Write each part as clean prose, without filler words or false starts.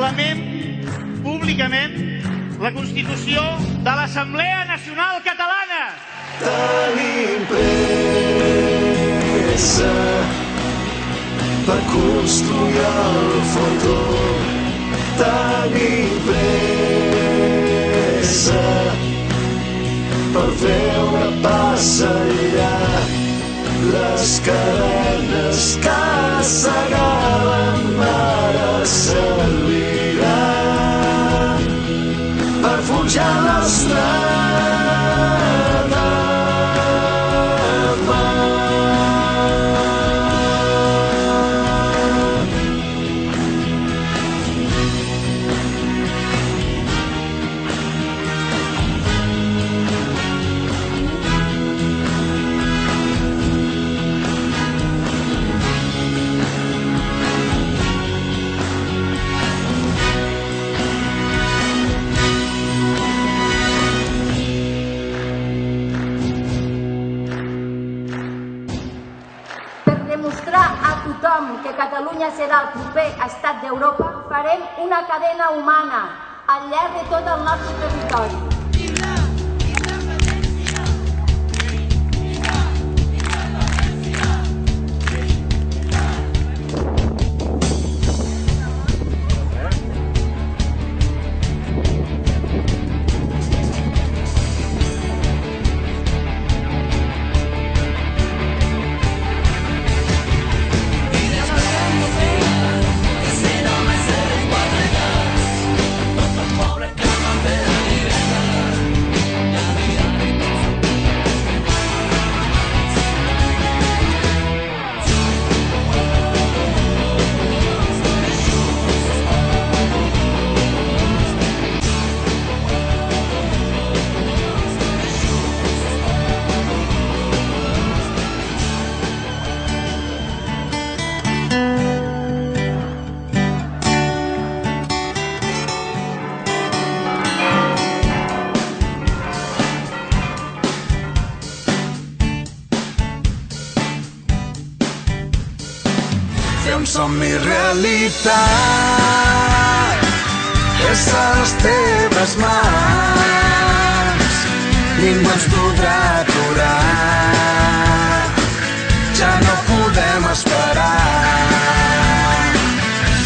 proclamem públicament la Constitució de l'Assemblea Nacional Catalana. Tenim pressa per construir el futur. Tenim pressa per veure pas enllà les cadenes que s'agraven ara serviran per forjar el nostre que Catalunya serà el proper estat d'Europa, farem una cadena humana al llarg de tot el nostre territori. Fer un somni realitat és a les teves mans. Ningú ens podrà aturar, ja no podem esperar.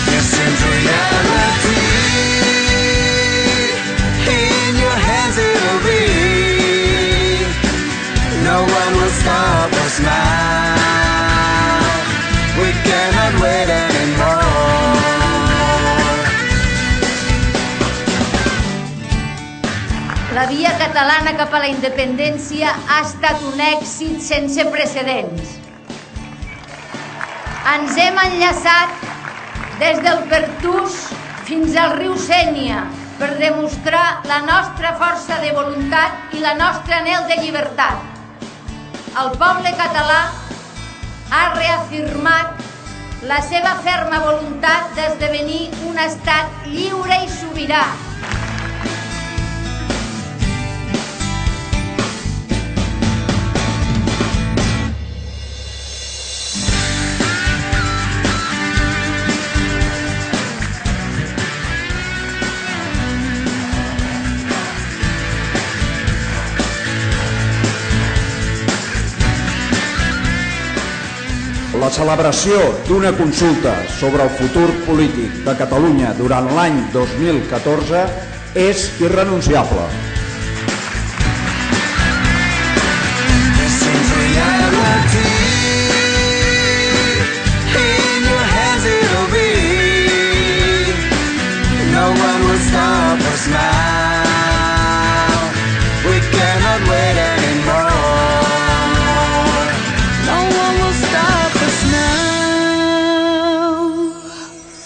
This seems reality, in your hands it'll be. No one will stop us now. We cannot wait anymore. La via catalana cap a la independència ha estat un èxit sense precedents. Ens hem enllaçat des del Pertús fins al riu Sénia per demostrar la nostra força de voluntat i la nostra anhel de llibertat. El poble català ha reafirmat la seva ferma voluntat d'esdevenir un estat lliure i sobirà. La celebració d'una consulta sobre el futur polític de Catalunya durant l'any 2014 és irrenunciable.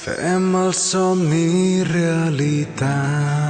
Fem el somni realitat.